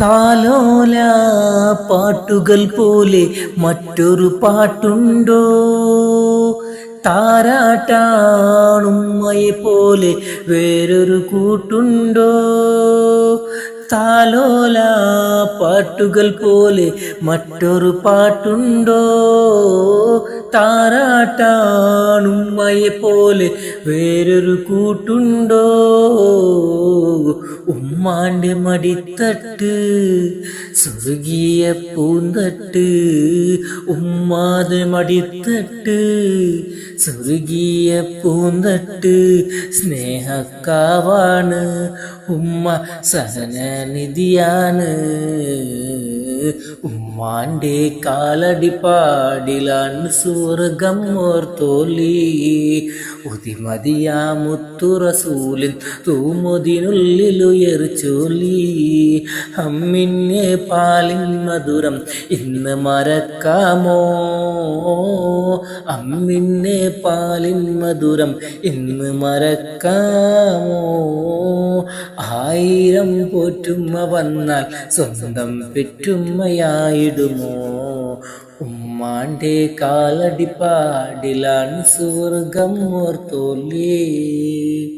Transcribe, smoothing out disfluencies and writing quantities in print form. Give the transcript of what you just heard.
താലോല പാട്ടുകൾ പോലെ മറ്റൊരു പാട്ടുണ്ടോ? താരാട്ടാണുമ്മയെ പോലെ വേറൊരു കൂട്ടുണ്ടോ? താലോല പാട്ടുകൾ പോലെ മറ്റൊരു പാട്ടുണ്ടോ? താരാട്ടാണുമ്മയെ പോലെ വേറൊരു കൂട്ടുണ്ടോ? ഉമ്മാന്റെ മടിത്തട്ട് സ്വർഗീയ പൂന്തട്ട്, ഉമ്മാന്റെ മടിത്തട്ട് സ്വർഗീയ പൂന്തട്ട്, സ്നേഹക്കാവാണ് ഉമ്മ, സഹനനിധിയാണ്. ഉമ്മാന്റെ കാലടിപ്പാടിലാണ് സ്വർഗം ഓർത്തോലി. ഉതിമതിയാ മുത്തു റസൂലിൻ തൂമുതിനുള്ളിലുയർച്ചോലി. അമ്മിന്നെ പാലിൻ മധുരം ഇന്ന് മറക്കാമോ? അമ്മിന്നെ പാലിൻ മധുരം ഇന്ന് മറക്കാമോ? ആയിരം പോറ്റുമ്മ വന്നാൽ സ്വന്തം പെറ്റുമ്മയായിടുമോ? ഉമ്മാന്റെ കാലടിപ്പാടിലാണ് സ്വർഗം ഓർത്തോലേ.